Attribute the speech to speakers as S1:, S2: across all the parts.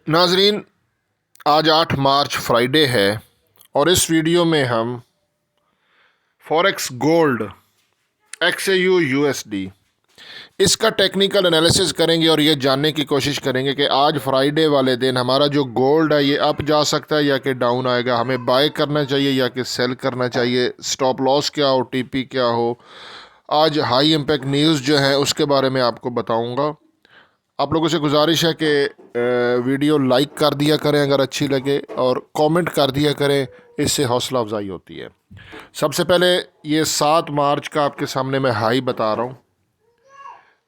S1: नाजरीन, आज 8 मार्च फ्राइडे है और इस वीडियो में हम फॉरेक्स गोल्ड XAU USD इसका टेक्निकल एनालिसिस करेंगे और ये जानने की कोशिश करेंगे कि आज फ्राइडे वाले दिन हमारा जो गोल्ड है ये अप जा सकता है या कि डाउन आएगा, हमें बाय करना चाहिए या कि सेल करना चाहिए, स्टॉप लॉस क्या हो, TP क्या हो। आज हाई इम्पैक्ट न्यूज़ जो है उसके बारे में आपको बताऊंगा। आप लोगों से गुजारिश है कि वीडियो लाइक कर दिया करें अगर अच्छी लगे और कमेंट कर दिया करें, इससे हौसला अफजाई होती है। सबसे पहले ये 7 मार्च का आपके सामने मैं हाई बता रहा हूँ।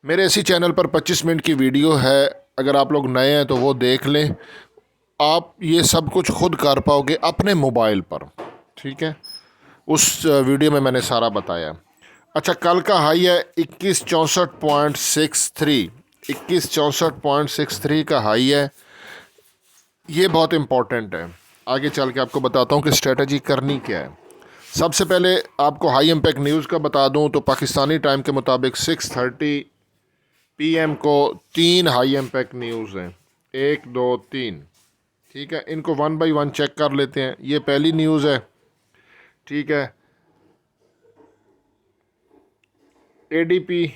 S1: मेरे इसी चैनल पर 25 मिनट की वीडियो है, अगर आप लोग नए हैं तो वो देख लें। आप ये सब कुछ खुद कर पाओगे अपने मोबाइल पर, ठीक है। उस वीडियो में मैंने सारा बताया। अच्छा, कल का हाई है 2164.63, 2164.63 का हाई है। ये बहुत इम्पोर्टेंट है। आगे चल के आपको बताता हूँ कि स्ट्रेटजी करनी क्या है। सबसे पहले आपको हाई इम्पैक्ट न्यूज़ का बता दूँ तो पाकिस्तानी टाइम के मुताबिक 6:30 PM को 3 हाई इम्पैक्ट न्यूज़ हैं, 1 2 3, ठीक है। इनको वन बाई वन चेक कर लेते हैं। ये पहली न्यूज़ है, ठीक है, ADP,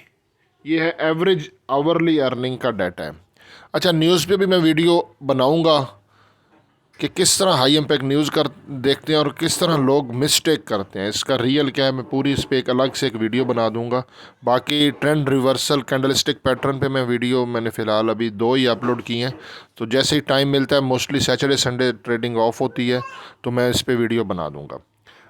S1: ये है एवरेज आवरली अर्निंग का डाटा है। अच्छा, न्यूज़ पे भी मैं वीडियो बनाऊंगा कि किस तरह हाई इम्पैक्ट न्यूज़ कर देखते हैं और किस तरह लोग मिस्टेक करते हैं, इसका रियल क्या है। मैं पूरी इस पर एक अलग से एक वीडियो बना दूंगा। बाकी ट्रेंड रिवर्सल कैंडलस्टिक पैटर्न पे मैं वीडियो मैंने फ़िलहाल अभी 2 ही अपलोड किए हैं, तो जैसे ही टाइम मिलता है, mostly Saturday Sunday trading of होती है, तो मैं इस पर वीडियो बना दूँगा।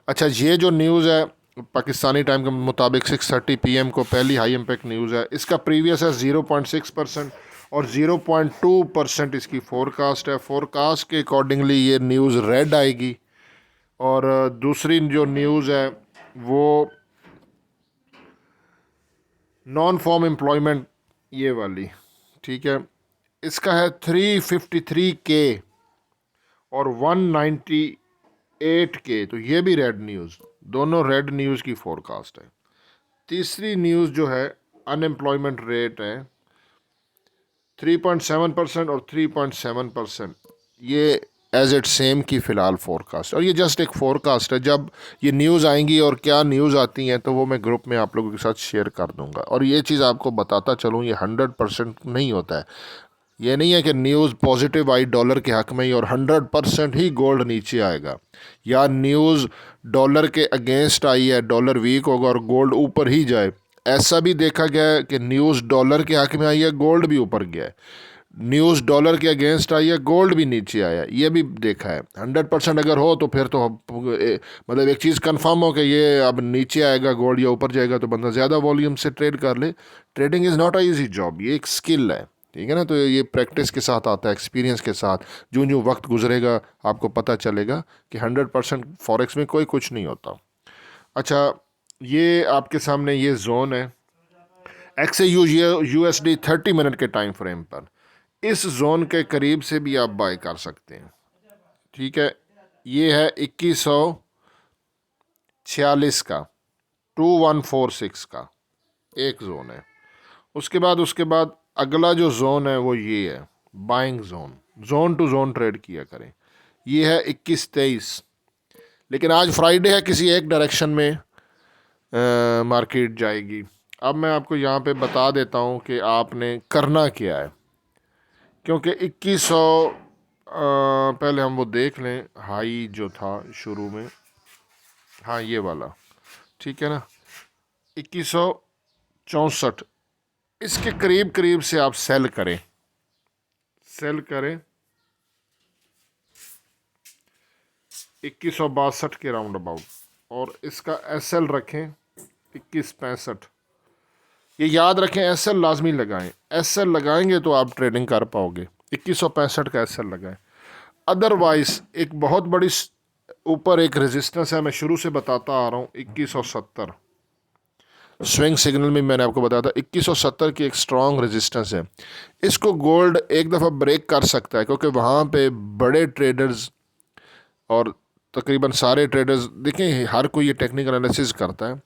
S1: अच्छा, ये जो न्यूज़ है पाकिस्तानी टाइम के मुताबिक 6:30 PM को पहली हाई इम्पैक्ट न्यूज़ है। इसका प्रीवियस है 0.6% और 0.2% इसकी फोरकास्ट है। फोरकास्ट के अकॉर्डिंगली ये न्यूज़ रेड आएगी। और दूसरी जो न्यूज़ है वो नॉन फॉर्म एम्प्लॉयमेंट, ये वाली, ठीक है। इसका है 353K और 198K, तो ये भी रेड न्यूज़, दोनों रेड न्यूज़ की फोरकास्ट है। तीसरी न्यूज़ जो है अनएम्प्लॉयमेंट रेट है 3.7% और 3.7%, ये एज इट सेम की फ़िलहाल फोरकास्ट। और ये जस्ट एक फोरकास्ट है, जब ये न्यूज़ आएंगी और क्या न्यूज़ आती हैं तो वो मैं ग्रुप में आप लोगों के साथ शेयर कर दूंगा। और ये चीज़ आपको बताता चलूँ, ये 100% नहीं होता है। ये नहीं है कि न्यूज़ पॉजिटिव आई डॉलर के हक़ में ही और 100% ही गोल्ड नीचे आएगा, या न्यूज़ डॉलर के अगेंस्ट आई है, डॉलर वीक होगा और गोल्ड ऊपर ही जाए। ऐसा भी देखा गया है कि न्यूज़ डॉलर के हक़ में आई है, गोल्ड भी ऊपर गया है। न्यूज़ डॉलर के अगेंस्ट आई है, गोल्ड भी नीचे आया, ये भी देखा है। 100% अगर हो तो फिर तो मतलब एक चीज़ कंफर्म हो कि ये अब नीचे आएगा गोल्ड या ऊपर जाएगा, तो बंदा ज़्यादा वॉल्यूम से ट्रेड कर ले। Trading is not a easy job, ये एक स्किल है, ठीक है ना। तो ये प्रैक्टिस के साथ आता है, एक्सपीरियंस के साथ। जो जो वक्त गुजरेगा आपको पता चलेगा कि 100% फॉरेक्स में कोई कुछ नहीं होता। अच्छा, ये आपके सामने ये जोन है XAU USD 30 मिनट के टाइम फ्रेम पर। इस जोन के करीब से भी आप बाय कर सकते हैं, ठीक है। ये है 2146 का, 2146 का एक जोन है। उसके बाद अगला जो जोन है वो ये है buying zone. Zone to zone trade किया करें। ये है 2123, लेकिन आज फ्राइडे है, किसी एक डायरेक्शन में मार्केट जाएगी। अब मैं आपको यहाँ पे बता देता हूँ कि आपने करना क्या है, क्योंकि 2100 पहले हम वो देख लें हाई जो था शुरू में। हाँ, ये वाला, ठीक है ना, 2164, इसके करीब करीब से आप सेल करें, सेल करें 2162 के राउंड अबाउट, और इसका SL रखें 2165। ये याद रखें, SL लाजमी लगाएं। SL लगाएंगे तो आप ट्रेडिंग कर पाओगे। 2165 का SL लगाएं। अदरवाइज एक बहुत बड़ी ऊपर एक रेजिस्टेंस है, मैं शुरू से बताता आ रहा हूँ, 2170 स्विंग सिग्नल में मैंने आपको बताया था 2170 की एक स्ट्रॉन्ग रेजिस्टेंस है। इसको गोल्ड एक दफ़ा ब्रेक कर सकता है, क्योंकि वहाँ पे बड़े ट्रेडर्स और तकरीबन सारे ट्रेडर्स, देखें हर कोई ये टेक्निकल एनालिसिस करता है,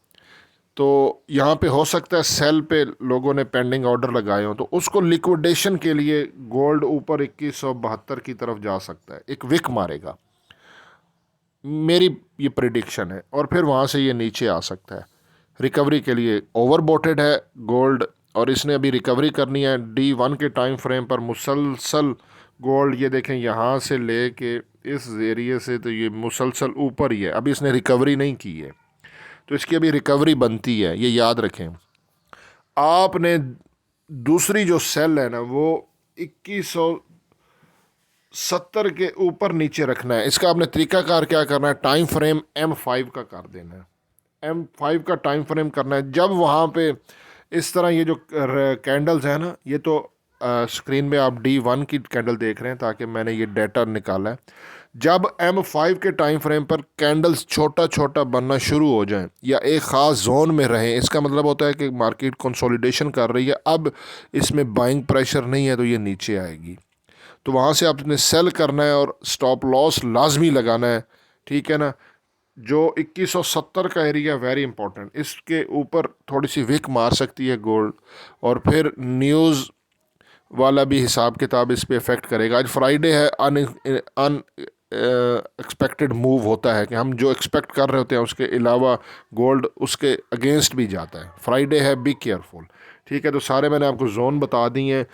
S1: तो यहाँ पे हो सकता है सेल पे लोगों ने पेंडिंग ऑर्डर लगाए हों, तो उसको लिक्विडेशन के लिए गोल्ड ऊपर 2172 की तरफ जा सकता है, एक विक मारेगा, मेरी ये प्रिडिक्शन है। और फिर वहाँ से ये नीचे आ सकता है। रिकवरी के लिए ओवरबोटेड है गोल्ड, और इसने अभी रिकवरी करनी है। D1 के टाइम फ्रेम पर मुसलसल गोल्ड, ये देखें यहाँ से ले के इस एरिए से, तो ये मुसलसल ऊपर ही है, अभी इसने रिकवरी नहीं की है, तो इसकी अभी रिकवरी बनती है, ये याद रखें। आपने दूसरी जो सेल है ना, वो 2170 के ऊपर नीचे रखना है। इसका आपने तरीकाकार क्या करना है, टाइम फ्रेम M5 का कर देना है। M5 का टाइम फ्रेम करना है। जब वहाँ पे इस तरह ये जो कैंडल्स हैं ना, ये तो स्क्रीन में आप D1 की कैंडल देख रहे हैं, ताकि मैंने ये डाटा निकाला है। जब M5 के टाइम फ्रेम पर कैंडल्स छोटा छोटा बनना शुरू हो जाएं या एक ख़ास जोन में रहें, इसका मतलब होता है कि मार्केट कंसोलिडेशन कर रही है, अब इसमें बाइंग प्रेशर नहीं है, तो ये नीचे आएगी। तो वहाँ से आपने सेल करना है और स्टॉप लॉस लाजमी लगाना है, ठीक है ना। जो 2170 का एरिया वेरी इंपॉर्टेंट, इसके ऊपर थोड़ी सी विक मार सकती है गोल्ड, और फिर न्यूज़ वाला भी हिसाब किताब इस पे इफ़ेक्ट करेगा। आज फ्राइडे है, अन एक्सपेक्टेड मूव होता है कि हम जो एक्सपेक्ट कर रहे होते हैं उसके अलावा गोल्ड उसके अगेंस्ट भी जाता है। फ्राइडे है, बी केयरफुल, ठीक है। तो सारे मैंने आपको जोन बता दी हैं।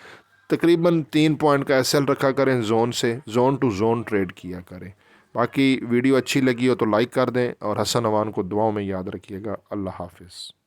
S1: तकरीबन 3 पॉइंट का एसएल रखा करें, जोन से जोन टू जोन ट्रेड किया करें। बाकी वीडियो अच्छी लगी हो तो लाइक कर दें, और हसन अमान को दुआओं में याद रखिएगा। अल्लाह हाफिज़।